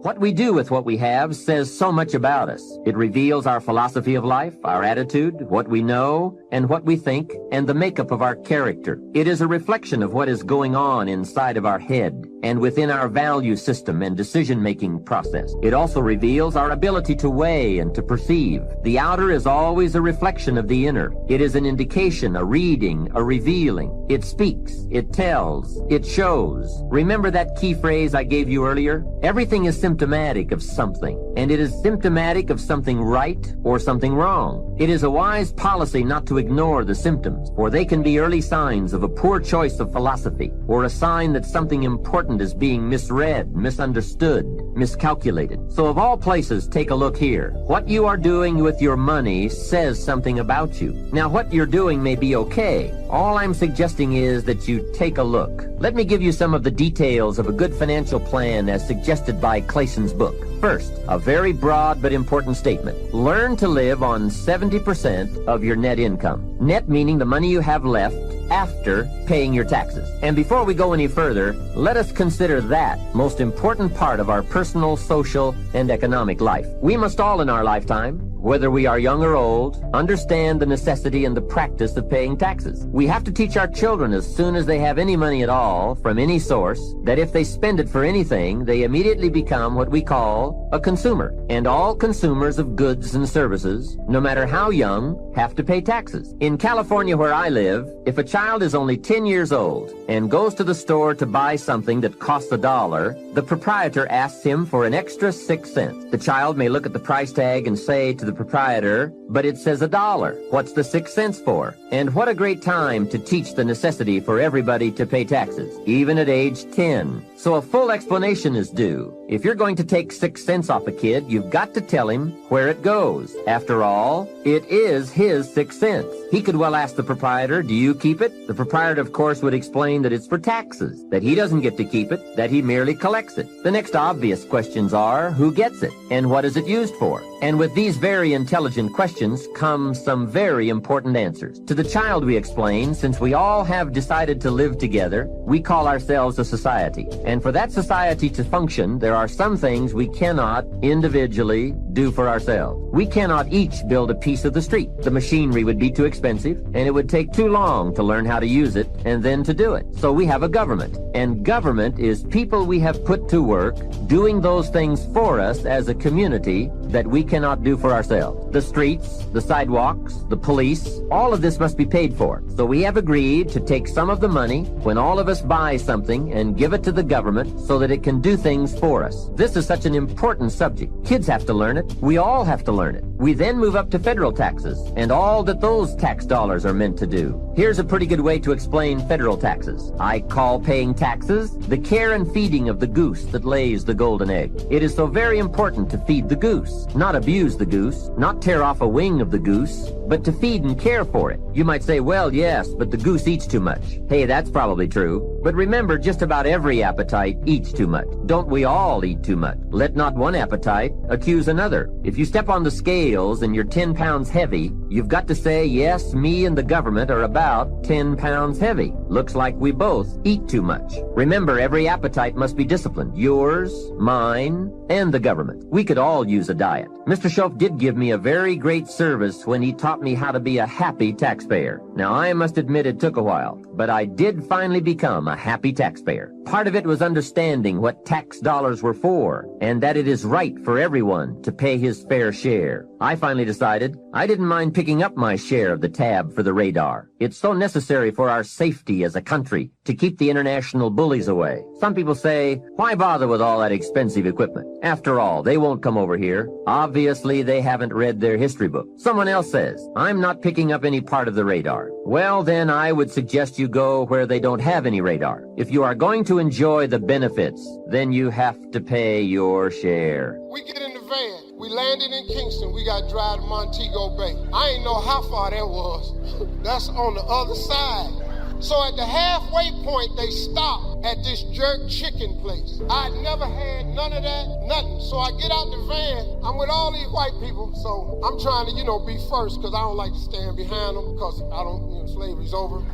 What we do with what we have says so much about us. It reveals our philosophy of life, our attitude, what we know, and what we think, and the makeup of our character. It is a reflection of what is going on inside of our head and within our value system and decision-making process. It also reveals our ability to weigh and to perceive. The outer is always a reflection of the inner. It is an indication, a reading, a revealing. It speaks, it tells, it shows. Remember that key phrase I gave you earlier? Everything is symptomatic of something, and it is symptomatic of something right or something wrong. It is a wise policy not to ignore the symptoms, for they can be early signs of a poor choice of philosophy, or a sign that something important is being misread, misunderstood, miscalculated. So of all places, take a look here. What you are doing with your money says something about you. Now, what you're doing may be okay. All I'm suggesting is that you take a look. Let me give you some of the details of a good financial plan as suggested by Clayson's book. First, a very broad but important statement. Learn to live on 70% of your net income. Net meaning the money you have left after paying your taxes. And before we go any further, let us consider that most important part of our personal, social, and economic life. We must all in our lifetime, whether we are young or old, understand the necessity and the practice of paying taxes. We have to teach our children as soon as they have any money at all from any source that if they spend it for anything, they immediately become what we call a consumer. And all consumers of goods and services, no matter how young, have to pay taxes. In California, where I live, if a child is only 10 years old and goes to the store to buy something that costs $1, the proprietor asks him for an extra 6 cents. The child may look at the price tag and say to the proprietor, "But it says $1. What's the 6 cents for?" And what a great time to teach the necessity for everybody to pay taxes, even at age 10. So a full explanation is due. If you're going to take 6 cents off a kid, you've got to tell him where it goes. After all, it is his 6 cents. He could well ask the proprietor, "Do you keep it?" The proprietor, of course, would explain that it's for taxes, that he doesn't get to keep it, that he merely collects it. The next obvious questions are, who gets it, and what is it used for? And with these very intelligent questions come some very important answers. To the child we explain, since we all have decided to live together, we call ourselves a society. And for that society to function, there are some things we cannot individually do for ourselves. We cannot each build a piece of the street. The machinery would be too expensive, and it would take too long to learn how to use it and then to do it. So we have a government. And government is people we have put to work doing those things for us as a community that we cannot do for ourselves. The streets, the sidewalks, the police, all of this must be paid for. So we have agreed to take some of the money when all of us buy something and give it to the government so that it can do things for us. This is such an important subject. Kids have to learn it. We all have to learn it. We then move up to federal taxes and all that those tax dollars are meant to do. Here's a pretty good way to explain federal taxes. I call paying taxes the care and feeding of the goose that lays the golden egg. It is so very important to feed the goose, not abuse the goose, not tear off a wing of the goose, but to feed and care for it. You might say, well, yes, but the goose eats too much. Hey, that's probably true. But remember, just about every appetite eats too much. Don't we all eat too much? Let not one appetite accuse another. If you step on the scales and you're 10 pounds heavy, you've got to say, yes, me and the government are about 10 pounds heavy. Looks like we both eat too much. Remember, every appetite must be disciplined. Yours, mine, and the government. We could all use a diet. Mr. Schoaf did give me a very great service when he taught me how to be a happy taxpayer. Now, I must admit it took a while, but I did finally become a happy taxpayer. Part of it was understanding what tax dollars were for, and that it is right for everyone to pay his fair share. I finally decided I didn't mind picking up my share of the tab for the radar. It's so necessary for our safety as a country to keep the international bullies away. Some people say, why bother with all that expensive equipment? After all, they won't come over here. Obviously, they haven't read their history book. Someone else says, I'm not picking up any part of the radar. Well, then I would suggest you go where they don't have any radar. If you are going to enjoy the benefits, then you have to pay your share. We get in the van. We landed in Kingston. We got to drive to Montego Bay. I ain't know how far that was. That's on the other side. So at the halfway point, they stopped at this jerk chicken place. I'd never had none of that, nothing. So I get out the van. I'm with all these white people. So I'm trying to, be first because I don't like to stand behind them because I don't, slavery's over.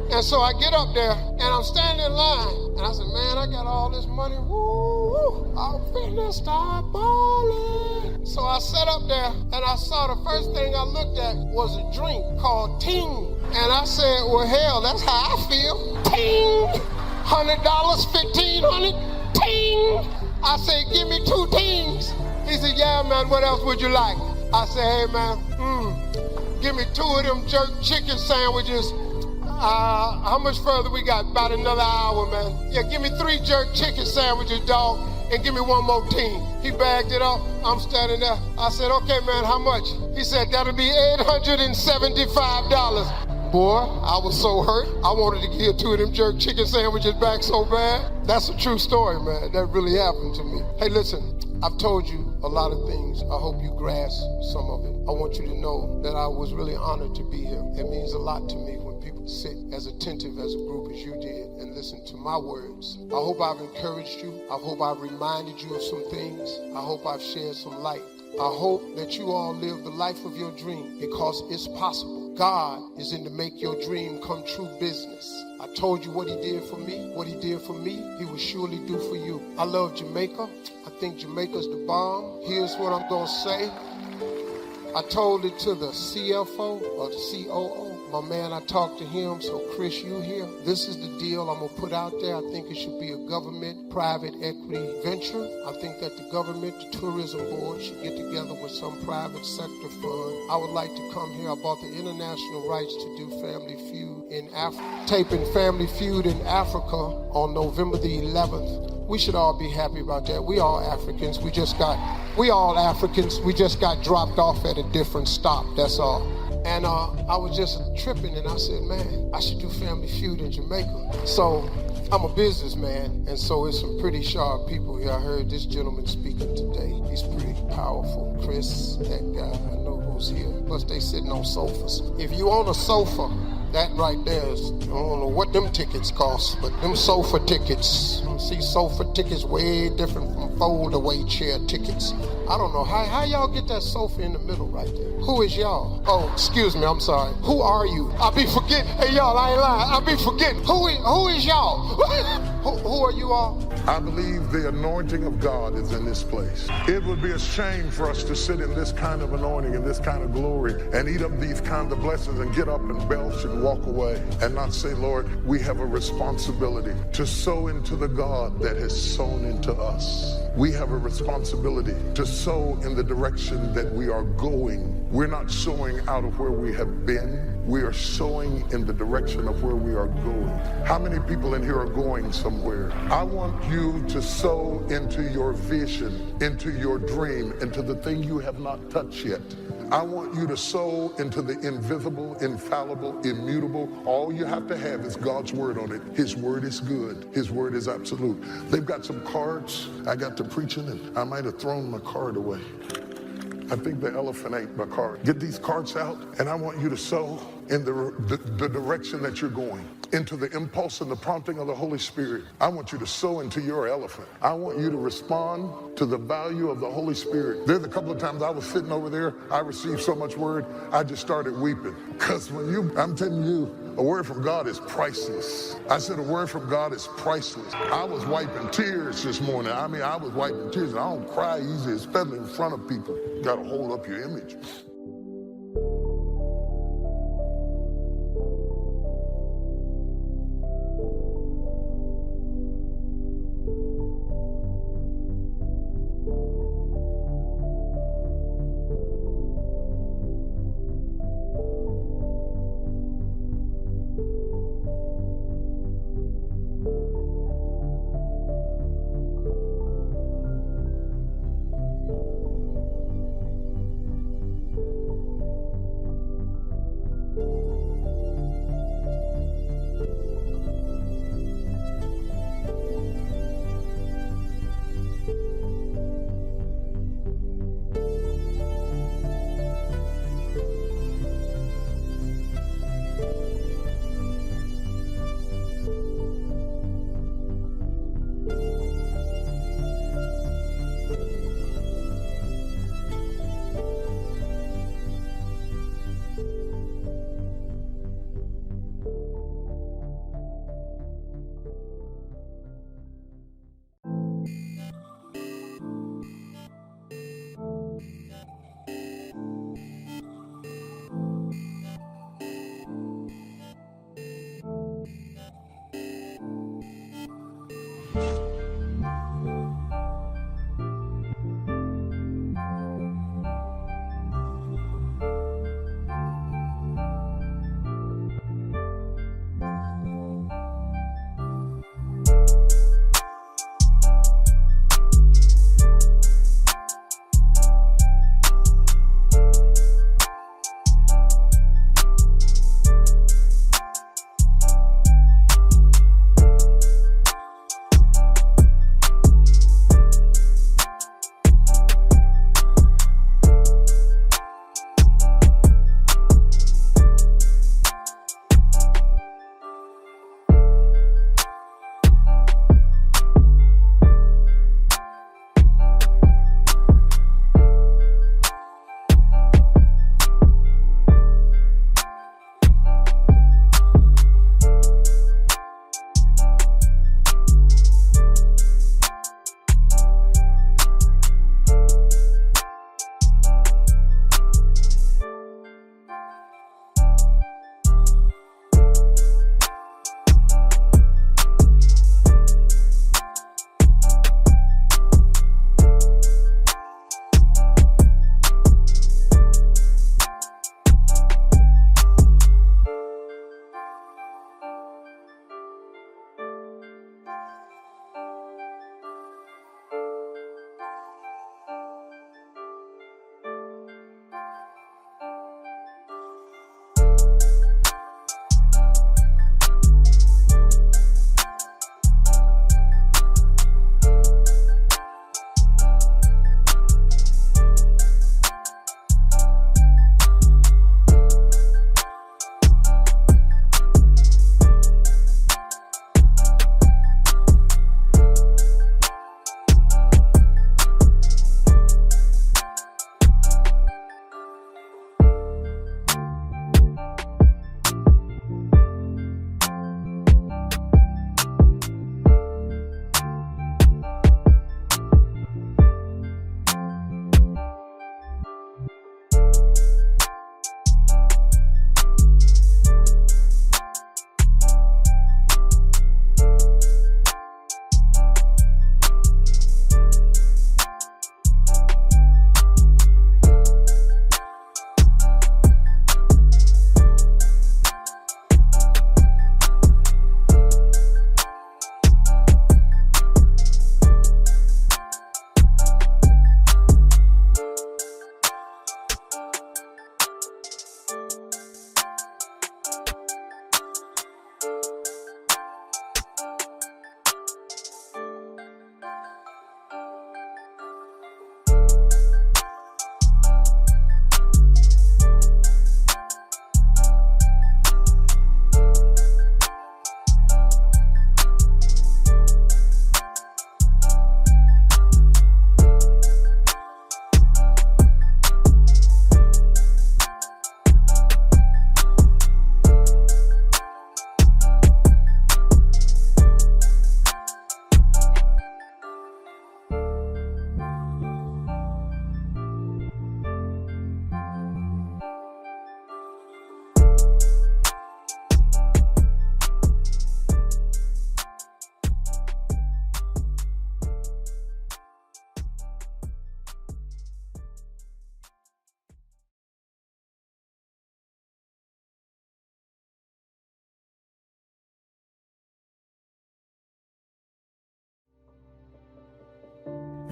And so I get up there and I'm standing in line. And I said, man, I got all this money. Woo! woo, I'm finna start balling. So I sat up there and I saw the first thing I looked at was a drink called Ting. And I said, well, hell, that's how I feel. Ting! $100, $1,500, ting! I said, give me 2 tings. He said, yeah, man, what else would you like? I said, hey, man, give me 2 of them jerk chicken sandwiches. How much further we got? About another hour, man. Yeah, give me 3 jerk chicken sandwiches, dog, and give me 1 more ting. He bagged it up. I'm standing there. I said, okay, man, how much? He said, that'll be $875. Boy, I was so hurt. I wanted to give 2 of them jerk chicken sandwiches back so bad. That's a true story, man. That really happened to me. Hey, listen, I've told you a lot of things. I hope you grasp some of it. I want you to know that I was really honored to be here. It means a lot to me when people sit as attentive as a group as you did and listen to my words. I hope I've encouraged you. I hope I've reminded you of some things. I hope I've shed some light. I hope that you all live the life of your dream because it's possible. God is in to make your dream come true business. I told you what he did for me. What he did for me, he will surely do for you. I love Jamaica. I think Jamaica's the bomb. Here's what I'm going to say. I told it to the CFO or the COO. My man, I talked to him. So Chris, you here. This is the deal I'm going to put out there. I think it should be a government private equity venture. I think that the government, the tourism board should get together with some private sector fund. I would like to come here. I bought the international rights to do Family Feud in Africa. Taping Family Feud in Africa on November the 11th. We should all be happy about that. We all Africans. We all Africans. We just got dropped off at a different stop. That's all. And I was just tripping and I said, man, I should do Family Feud in Jamaica. So I'm a businessman, and so it's some pretty sharp people here. I heard this gentleman speaking today. He's pretty powerful. Chris, that guy, I know who's here. Plus they sitting on sofas. If you own a sofa, that right there is, I don't know what them tickets cost, but them sofa tickets, see sofa tickets way different from fold-away chair tickets. I don't know, how y'all get that sofa in the middle right there? Who is y'all? Oh, excuse me, I'm sorry. Who are you? I be forgetting. Hey, y'all, I ain't lying. I be forgetting. Who is y'all? Who are you all? I believe the anointing of God is in this place. It would be a shame for us to sit in this kind of anointing and this kind of glory and eat up these kinds of blessings and get up and belch and walk away and not say, Lord, we have a responsibility to sow into the God that has sown into us. We have a responsibility to sow in the direction that we are going. We're not sowing out of where we have been. We are sowing in the direction of where we are going. How many people in here are going somewhere? I want you to sow into your vision, into your dream, into the thing you have not touched yet. I want you to sow into the invisible, infallible, immutable. All you have to have is God's word on it. His word is good. His word is absolute. They've got some cards. I got to preaching and I might have thrown my card away. I think the elephant ate my card. Get these cards out, and I want you to sow in the direction that you're going, into the impulse and the prompting of the Holy Spirit. I want you to sow into your elephant. I want you to respond to the value of the Holy Spirit. There's a couple of times I was sitting over there, I received so much word, I just started weeping. Because I'm telling you, a word from God is priceless. I said a word from God is priceless. I was wiping tears this morning. I was wiping tears, and I don't cry easy, especially in front of people. You gotta hold up your image.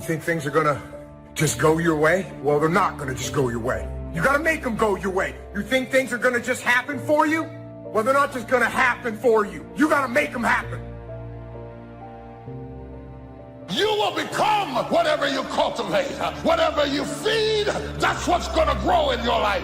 You think things are gonna just go your way? Well, they're not gonna just go your way. You gotta make them go your way. You think things are gonna just happen for you? Well, they're not just gonna happen for you. You gotta make them happen. You will become whatever you cultivate. Whatever you feed, that's what's gonna grow in your life.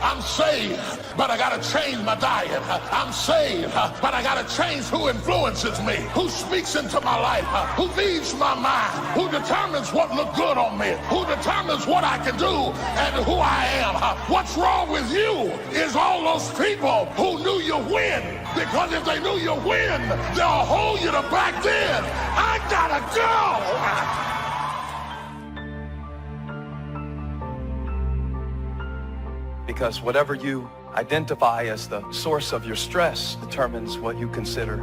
I'm saved, but I gotta change my diet. I'm saved, but I gotta change who influences me, who speaks into my life, who leads my mind, who determines what look good on me, who determines what I can do and who I am. What's wrong with you is all those people who knew you win, because if they knew you win, they'll hold you to back then. I gotta go. Because whatever you identify as the source of your stress determines what you consider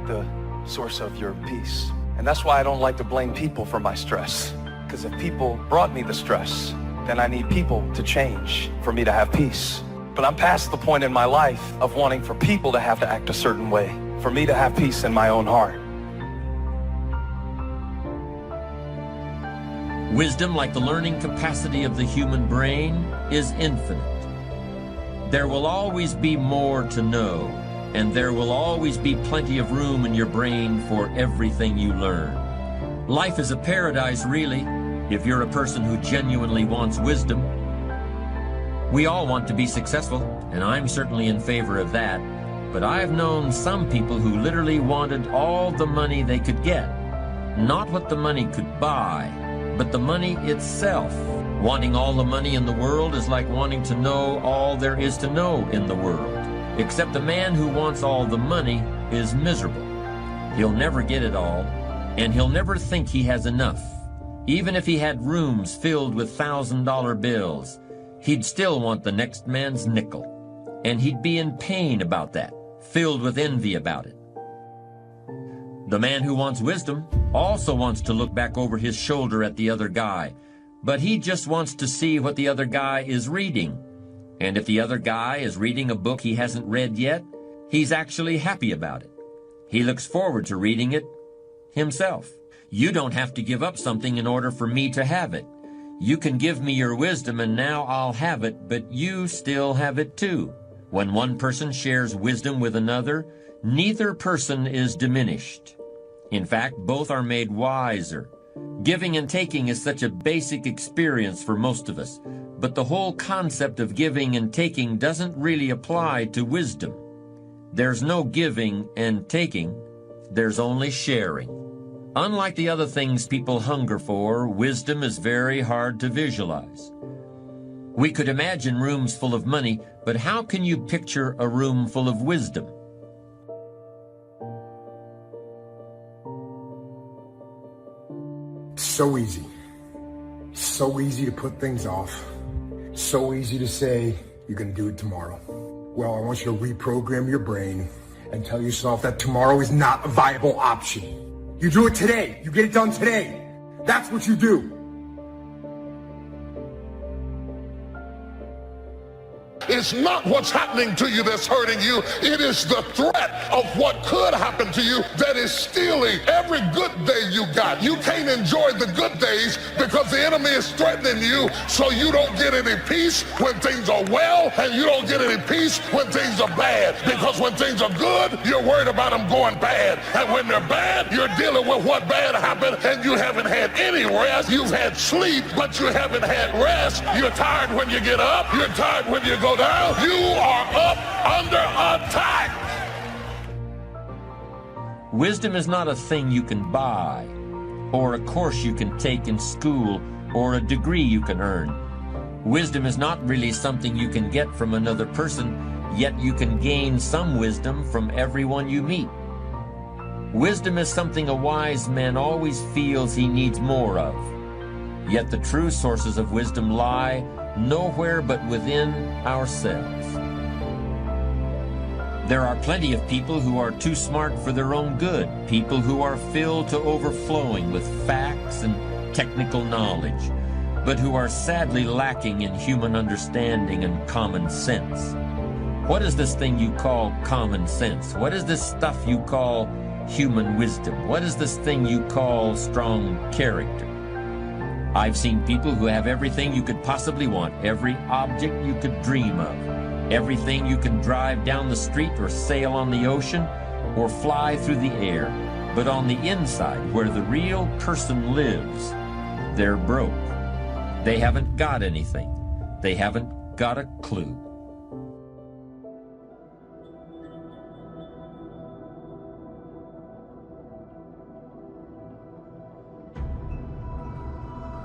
the source of your peace. And that's why I don't like to blame people for my stress. Because if people brought me the stress, then I need people to change for me to have peace. But I'm past the point in my life of wanting for people to have to act a certain way, for me to have peace in my own heart. Wisdom, like the learning capacity of the human brain, is infinite. There will always be more to know, and there will always be plenty of room in your brain for everything you learn. Life is a paradise, really, if you're a person who genuinely wants wisdom. We all want to be successful, and I'm certainly in favor of that, but I've known some people who literally wanted all the money they could get. Not what the money could buy, but the money itself. Wanting all the money in the world is like wanting to know all there is to know in the world. Except the man who wants all the money is miserable. He'll never get it all, and he'll never think he has enough. Even if he had rooms filled with $1,000 bills, he'd still want the next man's nickel. And he'd be in pain about that, filled with envy about it. The man who wants wisdom also wants to look back over his shoulder at the other guy, but he just wants to see what the other guy is reading. And if the other guy is reading a book he hasn't read yet, he's actually happy about it. He looks forward to reading it himself. You don't have to give up something in order for me to have it. You can give me your wisdom and now I'll have it, but you still have it too. When one person shares wisdom with another, neither person is diminished. In fact, both are made wiser. Giving and taking is such a basic experience for most of us, but the whole concept of giving and taking doesn't really apply to wisdom. There's no giving and taking, there's only sharing. Unlike the other things people hunger for, wisdom is very hard to visualize. We could imagine rooms full of money, but how can you picture a room full of wisdom? So easy. So easy to put things off. So easy to say, you're going to do it tomorrow. Well, I want you to reprogram your brain and tell yourself that tomorrow is not a viable option. You do it today. You get it done today. That's what you do. It's not what's happening to you that's hurting you. It is the threat of what could happen to you that is stealing every good day you got. You can't enjoy the good days because the enemy is threatening you, so you don't get any peace when things are well, and you don't get any peace when things are bad. Because when things are good, you're worried about them going bad. And when they're bad, you're dealing with what bad happened, and you haven't had any rest. You've had sleep, but you haven't had rest. You're tired when you get up. You're tired when you go down. You are up under attack. Wisdom is not a thing you can buy, or a course you can take in school, or a degree you can earn. Wisdom is not really something you can get from another person, yet you can gain some wisdom from everyone you meet. Wisdom is something a wise man always feels he needs more of. Yet the true sources of wisdom lie nowhere but within ourselves. There are plenty of people who are too smart for their own good, people who are filled to overflowing with facts and technical knowledge, but who are sadly lacking in human understanding and common sense. What is this thing you call common sense? What is this stuff you call human wisdom? What is this thing you call strong character? I've seen people who have everything you could possibly want, every object you could dream of, everything you can drive down the street or sail on the ocean or fly through the air. But on the inside, where the real person lives, they're broke. They haven't got anything. They haven't got a clue.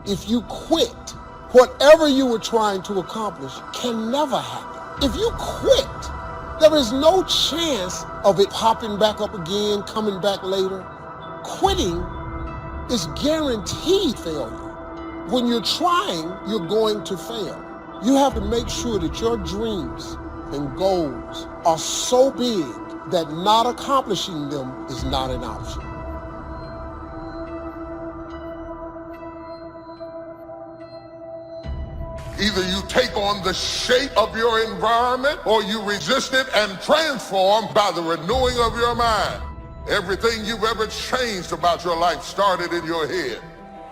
If you quit, whatever you were trying to accomplish can never happen. If you quit, there is no chance of it popping back up again, coming back later. Quitting is guaranteed failure. When you're trying, you're going to fail. You have to make sure that your dreams and goals are so big that not accomplishing them is not an option. Either you take on the shape of your environment or you resist it and transform by the renewing of your mind. Everything you've ever changed about your life started in your head.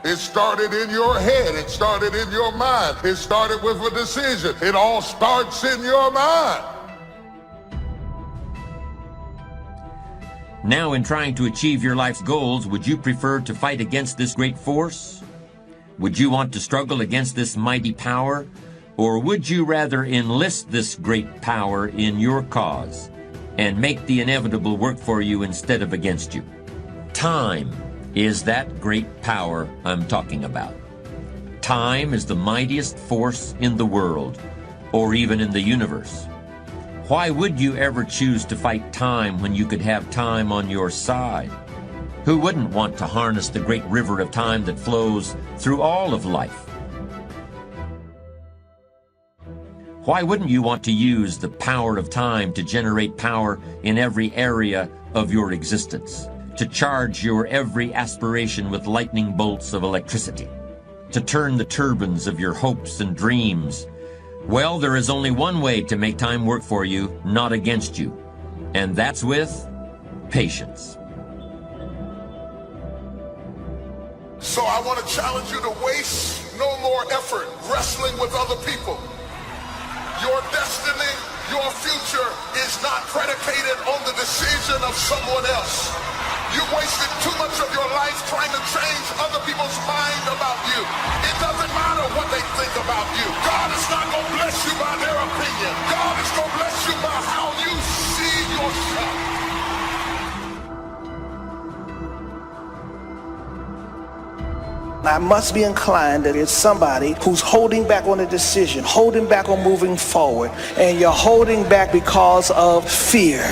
It started in your head. It started in your mind. It started with a decision. It all starts in your mind. Now, in trying to achieve your life's goals, would you prefer to fight against this great force? Would you want to struggle against this mighty power? Or would you rather enlist this great power in your cause and make the inevitable work for you instead of against you? Time is that great power I'm talking about. Time is the mightiest force in the world, or even in the universe. Why would you ever choose to fight time when you could have time on your side? Who wouldn't want to harness the great river of time that flows through all of life? Why wouldn't you want to use the power of time to generate power in every area of your existence? To charge your every aspiration with lightning bolts of electricity? To turn the turbines of your hopes and dreams? Well, there is only one way to make time work for you, not against you. And that's with patience. So I want to challenge you to waste no more effort wrestling with other people. Your destiny, your future is not predicated on the decision of someone else. You wasted too much of your life trying to change other people's mind about you. It doesn't matter what they think about you. God is not going to bless you by their opinion. God is going to bless you by how you see yourself. I must be inclined that it's somebody who's holding back on a decision, holding back on moving forward, and you're holding back because of fear.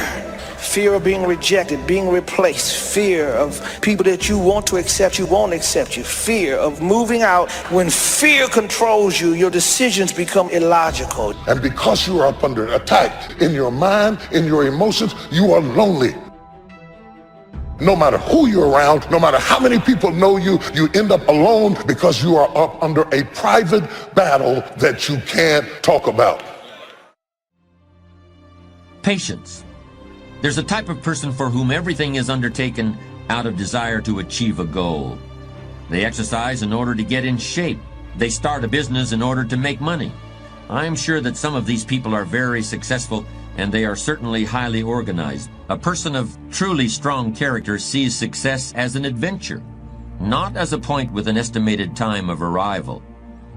Fear of being rejected, being replaced, fear of people that you want to accept, you won't accept you, fear of moving out. When fear controls you, your decisions become illogical. And because you are up under attack in your mind, in your emotions, you are lonely. No matter who you're around, no matter how many people know you, you end up alone because you are up under a private battle that you can't talk about. Patience. There's a type of person for whom everything is undertaken out of desire to achieve a goal. They exercise in order to get in shape. They start a business in order to make money. I'm sure that some of these people are very successful, and they are certainly highly organized. A person of truly strong character sees success as an adventure, not as a point with an estimated time of arrival.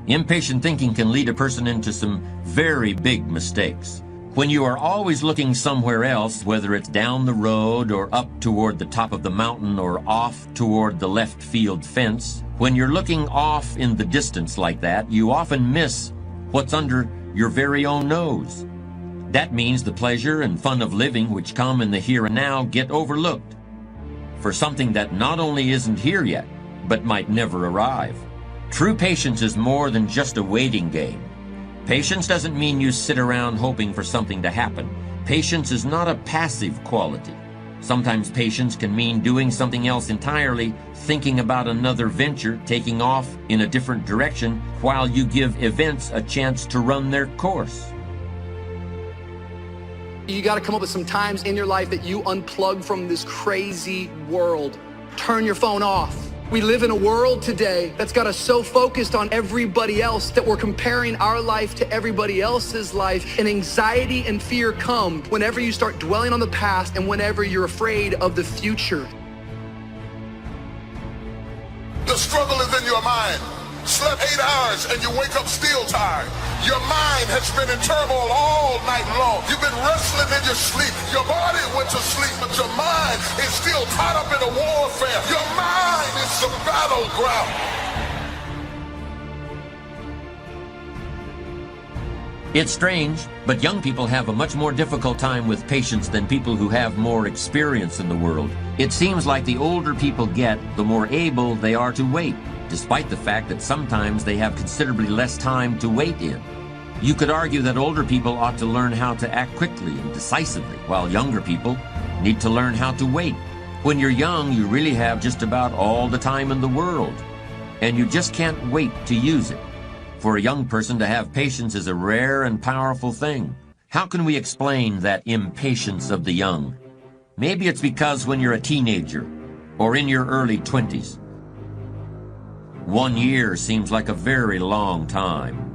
Impatient thinking can lead a person into some very big mistakes. When you are always looking somewhere else, whether it's down the road or up toward the top of the mountain or off toward the left field fence, when you're looking off in the distance like that, you often miss what's under your very own nose. That means the pleasure and fun of living which come in the here and now get overlooked for something that not only isn't here yet, but might never arrive. True patience is more than just a waiting game. Patience doesn't mean you sit around hoping for something to happen. Patience is not a passive quality. Sometimes patience can mean doing something else entirely, thinking about another venture, taking off in a different direction while you give events a chance to run their course. You got to come up with some times in your life that you unplug from this crazy world. Turn your phone off. We live in a world today that's got us so focused on everybody else that we're comparing our life to everybody else's life, and anxiety and fear come whenever you start dwelling on the past and whenever you're afraid of the future. The struggle is in your mind. Slept 8 hours and you wake up still tired. Your mind has been in turmoil all night long. You've been wrestling in your sleep. Your body went to sleep, but your mind is still caught up in a warfare. Your mind is some battleground. It's strange, but young people have a much more difficult time with patience than people who have more experience in the world. It seems like the older people get, the more able they are to wait, despite the fact that sometimes they have considerably less time to wait in. You could argue that older people ought to learn how to act quickly and decisively, while younger people need to learn how to wait. When you're young, you really have just about all the time in the world, and you just can't wait to use it. For a young person to have patience is a rare and powerful thing. How can we explain that impatience of the young? Maybe it's because when you're a teenager or in your early 20s, 1 year seems like a very long time.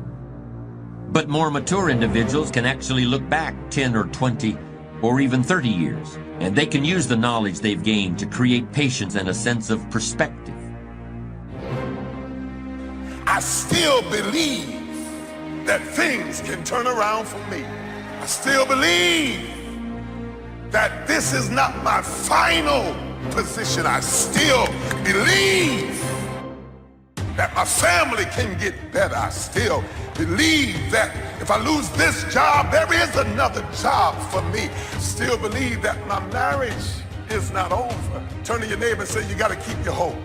But more mature individuals can actually look back 10 or 20 or even 30 years, and they can use the knowledge they've gained to create patience and a sense of perspective. I still believe that things can turn around for me. I still believe that this is not my final position. I still believe that my family can get better. I still believe that if I lose this job, there is another job for me. I still believe that my marriage is not over. Turn to your neighbor and say, you got to keep your hope.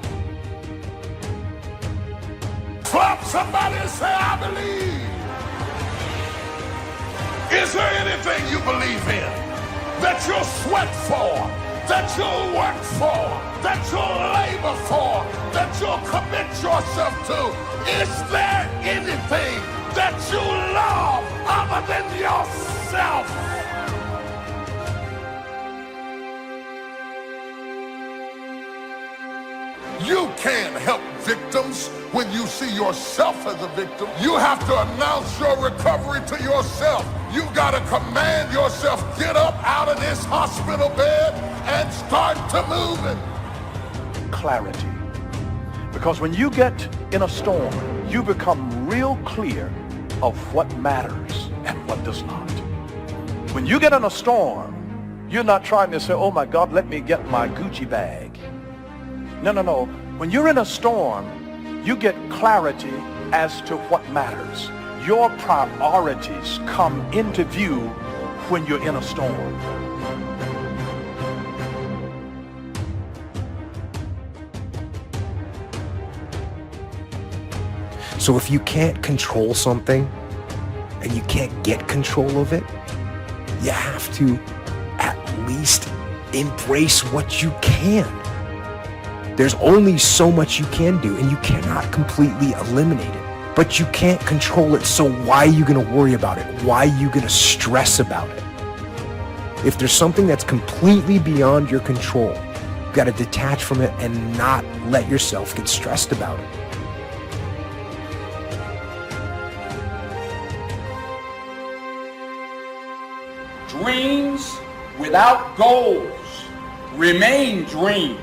Clap somebody and say, I believe. Is there anything you believe in that you'll sweat for, that you'll work for, that you'll labor for, that you'll commit yourself to? Is there anything that you love other than yourself? You can't help victims when you see yourself as a victim. You have to announce your recovery to yourself. You gotta command yourself, get up out of this hospital bed and start to moving. Clarity. Because when you get in a storm, you become real clear of what matters and what does not. When you get in a storm, you're not trying to say, oh my God, let me get my Gucci bag. No. When you're in a storm, you get clarity as to what matters. Your priorities come into view when you're in a storm. So if you can't control something and you can't get control of it, you have to at least embrace what you can. There's only so much you can do, and you cannot completely eliminate it. But you can't control it, so why are you going to worry about it? Why are you going to stress about it? If there's something that's completely beyond your control, you've got to detach from it and not let yourself get stressed about it. Dreams without goals remain dreams.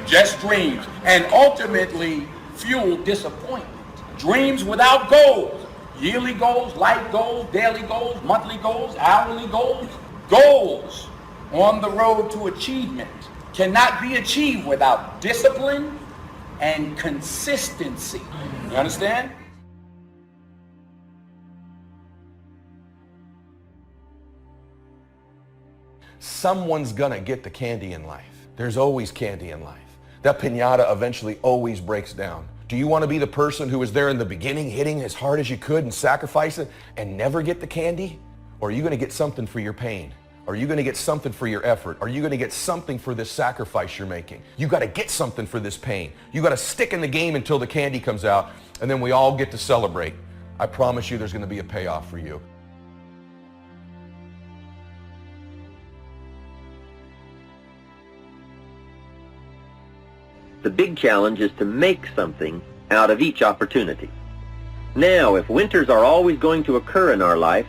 Just dreams, and ultimately fuel disappointment. Dreams without goals, yearly goals, life goals, daily goals, monthly goals, hourly goals. Goals on the road to achievement cannot be achieved without discipline and consistency. You understand? Someone's gonna get the candy in life. There's always candy in life. That piñata eventually always breaks down. Do you want to be the person who was there in the beginning, hitting as hard as you could and sacrificing and never get the candy? Or are you going to get something for your pain? Are you going to get something for your effort? Are you going to get something for this sacrifice you're making? You got to get something for this pain. You got to stick in the game until the candy comes out, and then we all get to celebrate. I promise you there's going to be a payoff for you. The big challenge is to make something out of each opportunity. Now, if winters are always going to occur in our life,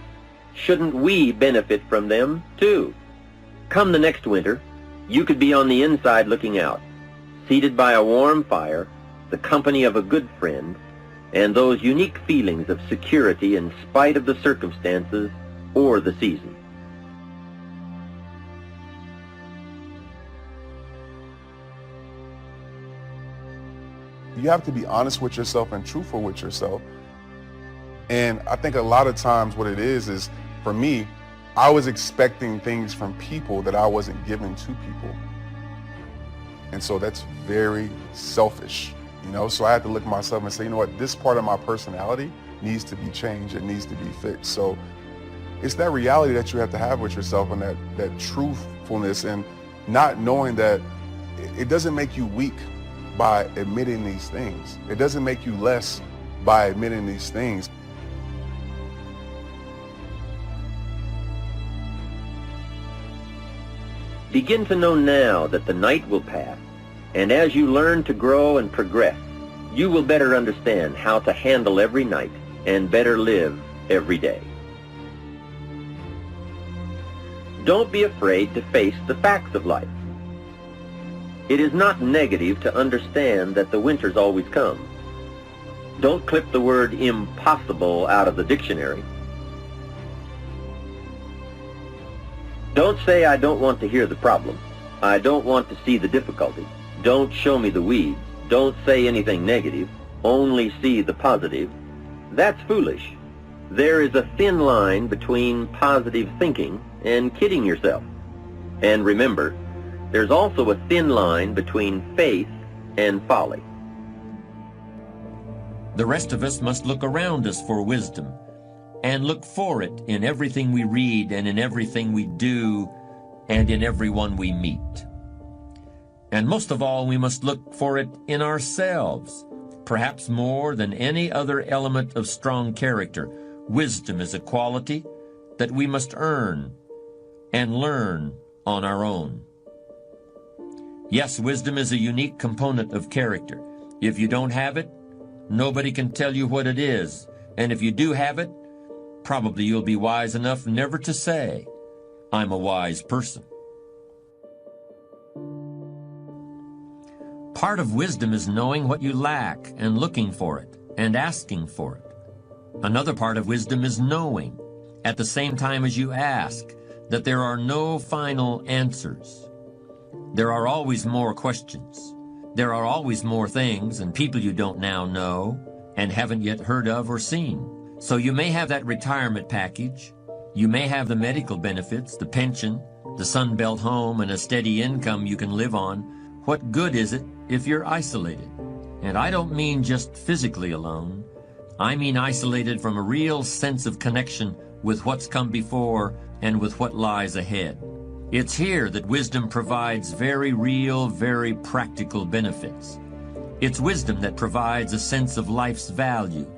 shouldn't we benefit from them too? Come the next winter, you could be on the inside looking out, seated by a warm fire, the company of a good friend, and those unique feelings of security in spite of the circumstances or the season. You have to be honest with yourself and truthful with yourself. And I think a lot of times what it is for me, I was expecting things from people that I wasn't giving to people. And so that's very selfish, you know? So I had to look at myself and say, you know what, this part of my personality needs to be changed. It needs to be fixed. So it's that reality that you have to have with yourself, and that truthfulness, and not knowing that it doesn't make you weak by admitting these things. It doesn't make you less by admitting these things. Begin to know now that the night will pass, and as you learn to grow and progress, you will better understand how to handle every night and better live every day. Don't be afraid to face the facts of life. It is not negative to understand that the winters always come. Don't clip the word impossible out of the dictionary. Don't say, I don't want to hear the problem. I don't want to see the difficulty. Don't show me the weeds. Don't say anything negative. Only see the positive. That's foolish. There is a thin line between positive thinking and kidding yourself. And remember, there's also a thin line between faith and folly. The rest of us must look around us for wisdom, and look for it in everything we read and in everything we do and in everyone we meet. And most of all, we must look for it in ourselves, perhaps more than any other element of strong character. Wisdom is a quality that we must earn and learn on our own. Yes, wisdom is a unique component of character. If you don't have it, nobody can tell you what it is. And if you do have it, probably you'll be wise enough never to say, I'm a wise person. Part of wisdom is knowing what you lack and looking for it and asking for it. Another part of wisdom is knowing, at the same time as you ask, that there are no final answers. There are always more questions. There are always more things and people you don't now know and haven't yet heard of or seen. So you may have that retirement package. You may have the medical benefits, the pension, the Sunbelt home, and a steady income you can live on. What good is it if you're isolated? And I don't mean just physically alone. I mean isolated from a real sense of connection with what's come before and with what lies ahead. It's here that wisdom provides very real, very practical benefits. It's wisdom that provides a sense of life's value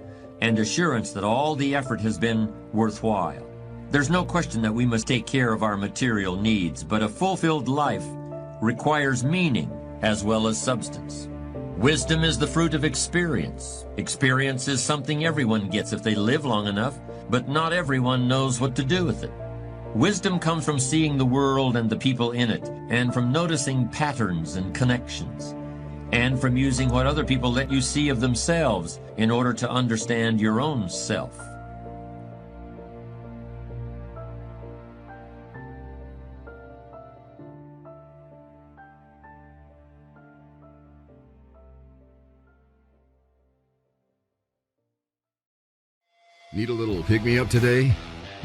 and assurance that all the effort has been worthwhile. There's no question that we must take care of our material needs, but a fulfilled life requires meaning as well as substance. Wisdom is the fruit of experience. Experience is something everyone gets if they live long enough, but not everyone knows what to do with it. Wisdom comes from seeing the world and the people in it, and from noticing patterns and connections, and from using what other people let you see of themselves in order to understand your own self. Need a little pick-me-up today?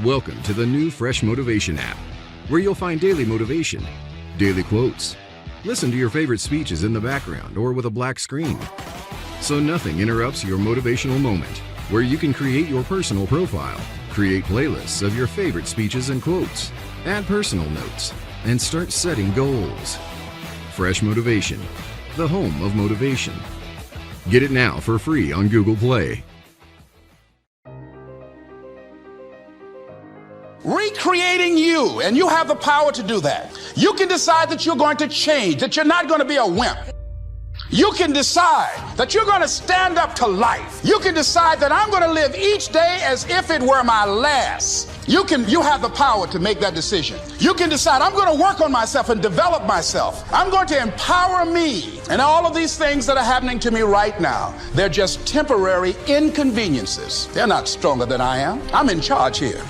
Welcome to the new Fresh Motivation app, where you'll find daily motivation, daily quotes. Listen to your favorite speeches in the background or with a black screen, so nothing interrupts your motivational moment, where you can create your personal profile, create playlists of your favorite speeches and quotes, add personal notes, and start setting goals. Fresh Motivation, the home of motivation. Get it now for free on Google Play. Recreating you, and you have the power to do that. You can decide that you're going to change, that you're not going to be a wimp. You can decide that you're going to stand up to life. You can decide that I'm going to live each day as if it were my last. You have the power to make that decision. You can decide I'm going to work on myself and develop myself. I'm going to empower me. And all of these things that are happening to me right now, they're just temporary inconveniences. They're not stronger than I am. I'm in charge here.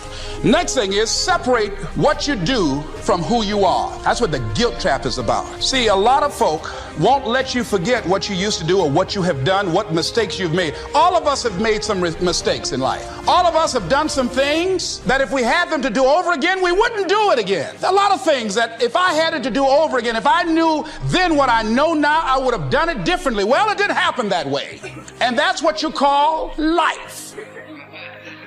Next thing is separate what you do from who you are. That's what the guilt trap is about. See, a lot of folk won't let you forget what you used to do or what you have done, what mistakes you've made. All of us have made some mistakes in life. All of us have done some things that if we had them to do over again, we wouldn't do it again. A lot of things that if I had it to do over again, if I knew then what I know now, I would have done it differently. Well, it didn't happen that way. And that's what you call life.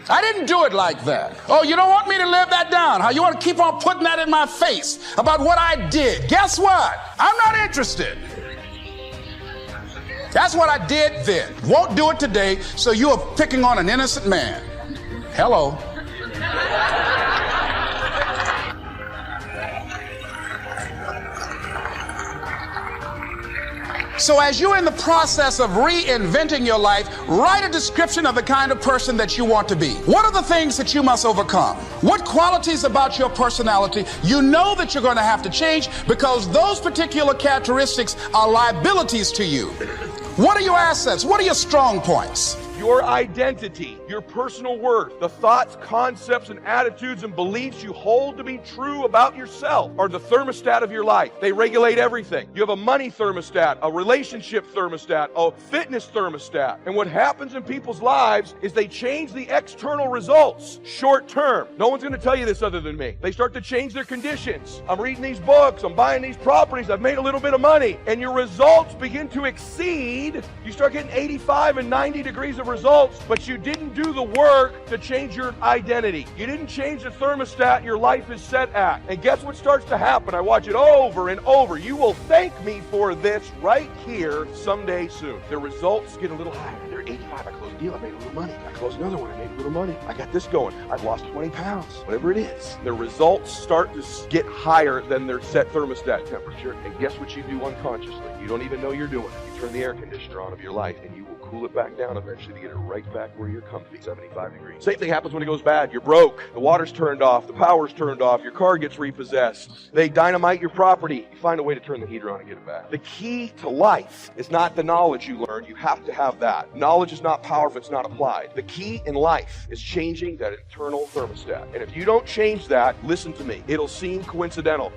I didn't do it like that. Oh, you don't want me to live that down, huh? You want to keep on putting that in my face about what I did. Guess what? I'm not interested. That's what I did then. Won't do it today, so you are picking on an innocent man. Hello. So as you're in the process of reinventing your life, write a description of the kind of person that you want to be. What are the things that you must overcome? What qualities about your personality you know that you're going to have to change because those particular characteristics are liabilities to you? What are your assets? What are your strong points? Your identity, your personal worth, the thoughts, concepts, and attitudes and beliefs you hold to be true about yourself are the thermostat of your life. They regulate everything. You have a money thermostat, a relationship thermostat, a fitness thermostat. And what happens in people's lives is they change the external results short term. No one's going to tell you this other than me. They start to change their conditions. I'm reading these books, I'm buying these properties, I've made a little bit of money. And your results begin to exceed. You start getting 85 and 90 degrees of results, but you didn't do the work to change your identity. You didn't change the thermostat your life is set at. And guess what starts to happen? I watch it over and over. You will thank me for this right here someday soon. The results get a little higher. They're 85. I closed a deal. I made a little money. I closed another one. I made a little money. I got this going. I've lost 20 pounds. Whatever it is. The results start to get higher than their set thermostat temperature. And guess what you do unconsciously? You don't even know you're doing it. You turn the air conditioner on of your life and you will cool it back down eventually to get it right back where you're comfy, 75 degrees. Same thing happens when it goes bad. You're broke. The water's turned off. The power's turned off. Your car gets repossessed. They dynamite your property. You find a way to turn the heater on and get it back. The key to life is not the knowledge you learn. You have to have that. Knowledge is not power if it's not applied. The key in life is changing that internal thermostat. And if you don't change that, listen to me. It'll seem coincidental.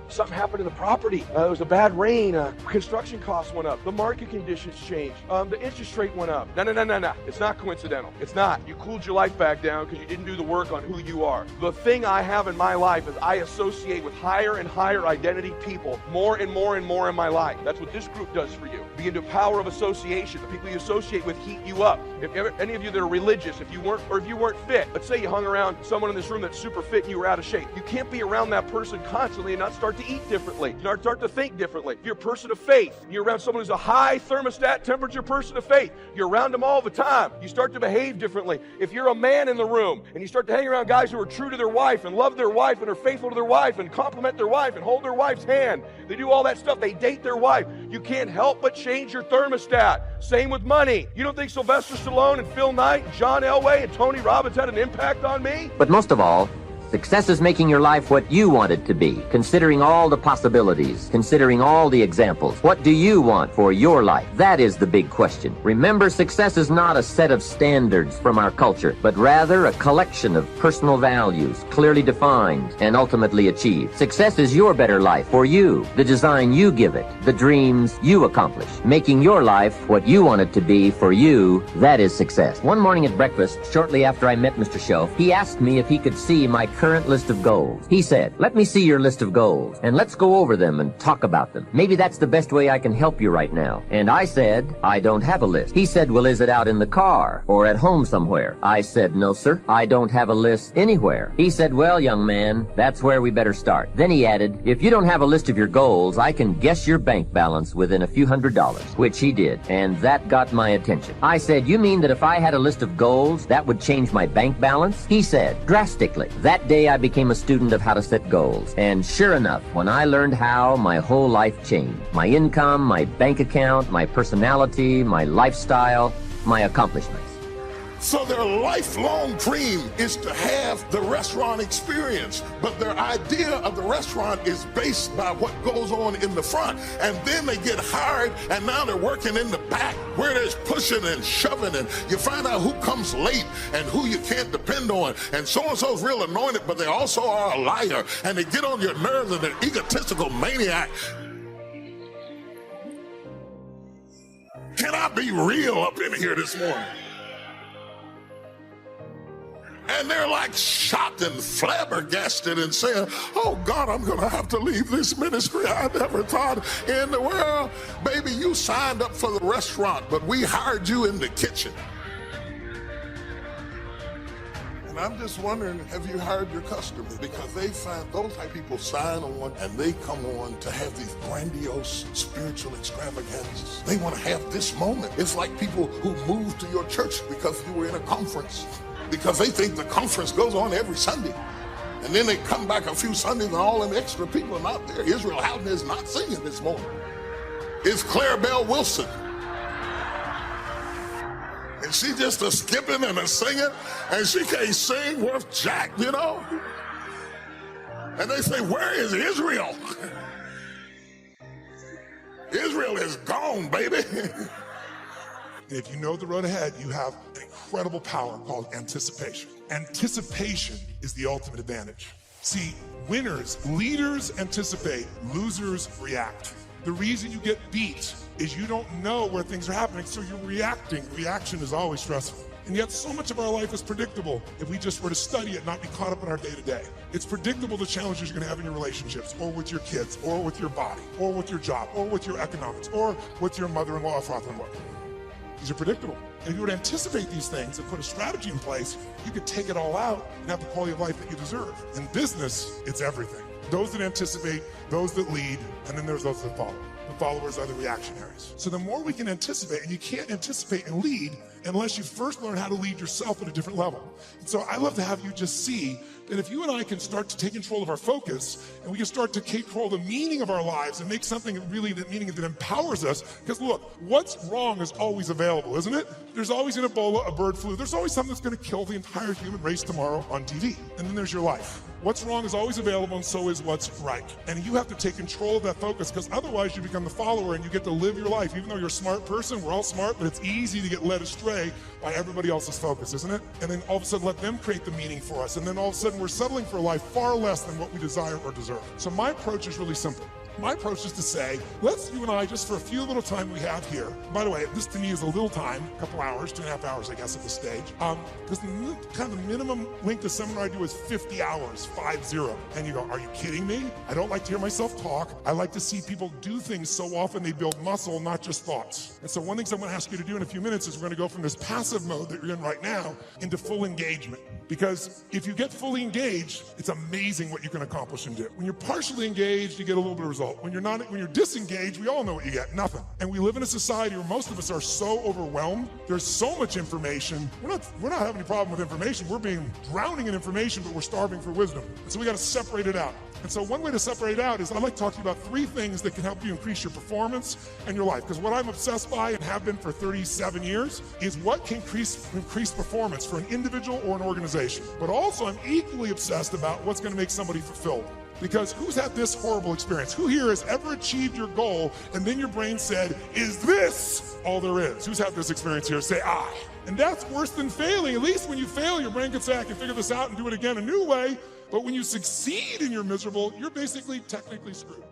Something happened to the property. There was a bad rain. Construction costs went up. The market conditions changed. The interest rate went up. No. It's not coincidental. It's not. You cooled your life back down because you didn't do the work on who you are. The thing I have in my life is I associate with higher and higher identity people more and more and more in my life. That's what this group does for you. Begin to power of association. The people you associate with heat you up. If any of you that are religious, if you weren't fit, let's say you hung around someone in this room that's super fit and you were out of shape. You can't be around that person constantly and not start to eat differently, start to think differently. If you're a person of faith, you're around someone who's a high thermostat temperature person of faith, you're around them all the time, you start to behave differently. If you're a man in the room and you start to hang around guys who are true to their wife and love their wife and are faithful to their wife and compliment their wife and hold their wife's hand, they do all that stuff, they date their wife, you can't help but change your thermostat. Same with money. You don't think Sylvester Stallone and Phil Knight, John Elway and Tony Robbins had an impact on me? But most of all, success is making your life what you want it to be, considering all the possibilities, considering all the examples. What do you want for your life? That is the big question. Remember, success is not a set of standards from our culture, but rather a collection of personal values, clearly defined and ultimately achieved. Success is your better life for you, the design you give it, the dreams you accomplish. Making your life what you want it to be for you, that is success. One morning at breakfast, shortly after I met Mr. Shelf, he asked me if he could see my current list of goals. He said, "Let me see your list of goals, and let's go over them and talk about them. Maybe that's the best way I can help you right now." And I said, "I don't have a list." He said, "Well, is it out in the car or at home somewhere?" I said, "No, sir, I don't have a list anywhere." He said, "Well, young man, that's where we better start." Then he added, "If you don't have a list of your goals, I can guess your bank balance within a few $100s, which he did, and that got my attention. I said, "You mean that if I had a list of goals, that would change my bank balance?" He said, "Drastically." That day I became a student of how to set goals. And sure enough, when I learned how, my whole life changed. My income, my bank account, my personality, my lifestyle, my accomplishments. So their lifelong dream is to have the restaurant experience, but their idea of the restaurant is based by what goes on in the front. And then they get hired, and now they're working in the back where there's pushing and shoving, and you find out who comes late and who you can't depend on. And so-and-so's real anointed, but they also are a liar, and they get on your nerves, and they're egotistical maniac. Can I be real up in here this morning? And they're like shocked and flabbergasted and saying, oh God, I'm gonna have to leave this ministry. I never thought in the world. Baby, you signed up for the restaurant, but we hired you in the kitchen. And I'm just wondering, have you hired your customers? Because they find those type of people sign on and they come on to have these grandiose spiritual extravaganzas. They want to have this moment. It's like people who move to your church because you were in a conference, because they think the conference goes on every Sunday. And then they come back a few Sundays and all them extra people are not there. Israel Houghton is not singing this morning. It's Clarabelle Wilson. And she just a skipping and a singing, and she can't sing worth jack, you know? And they say, where is Israel? Israel is gone, baby. If you know the road ahead, you have an incredible power called anticipation. Anticipation is the ultimate advantage. See, winners, leaders anticipate, losers react. The reason you get beat is you don't know where things are happening, so you're reacting. Reaction is always stressful. And yet so much of our life is predictable if we just were to study it, not be caught up in our day-to-day. It's predictable the challenges you're gonna have in your relationships, or with your kids, or with your body, or with your job, or with your economics, or with your mother-in-law or father-in-law. These are predictable. And if you would anticipate these things and put a strategy in place, you could take it all out and have the quality of life that you deserve. In business, it's everything. Those that anticipate, those that lead, and then there's those that follow. The followers are the reactionaries. So the more we can anticipate, and you can't anticipate and lead unless you first learn how to lead yourself at a different level. And so I love to have you just see that if you and I can start to take control of our focus, and we can start to take control of the meaning of our lives and make something really that meaning that empowers us, because look, what's wrong is always available, isn't it? There's always an Ebola, a bird flu. There's always something that's going to kill the entire human race tomorrow on TV. And then there's your life. What's wrong is always available, and so is what's right. And you have to take control of that focus, because otherwise you become the follower and you get to live your life. Even though you're a smart person, we're all smart, but it's easy to get led astray by everybody else's focus, isn't it? And then all of a sudden let them create the meaning for us. And then all of a sudden we're settling for a life far less than what we desire or deserve. So my approach is really simple. My approach is to say, let's, you and I, just for a few little time we have here. By the way, this to me is a little time, a couple hours, 2.5 hours, I guess, at this stage. Because kind of the minimum length of seminar I do is 50 hours, 50. And you go, are you kidding me? I don't like to hear myself talk. I like to see people do things so often they build muscle, not just thoughts. And so one thing I'm going to ask you to do in a few minutes is we're going to go from this passive mode that you're in right now into full engagement. Because if you get fully engaged, it's amazing what you can accomplish and do. When you're partially engaged, you get a little bit of result. When you're disengaged, we all know what you get, nothing. And we live in a society where most of us are so overwhelmed. There's so much information. We're not having any problem with information. We're being drowning in information, but we're starving for wisdom. And so we got to separate it out. And so one way to separate it out is I'd like to talk to you about 3 things that can help you increase your performance and your life. Because what I'm obsessed by and have been for 37 years is what can increase performance for an individual or an organization. But also I'm equally obsessed about what's going to make somebody fulfilled. Because who's had this horrible experience? Who here has ever achieved your goal and then your brain said, is this all there is? Who's had this experience here? Say, I. And that's worse than failing. At least when you fail, your brain can say, I can figure this out and do it again a new way. But when you succeed and you're miserable, you're basically technically screwed.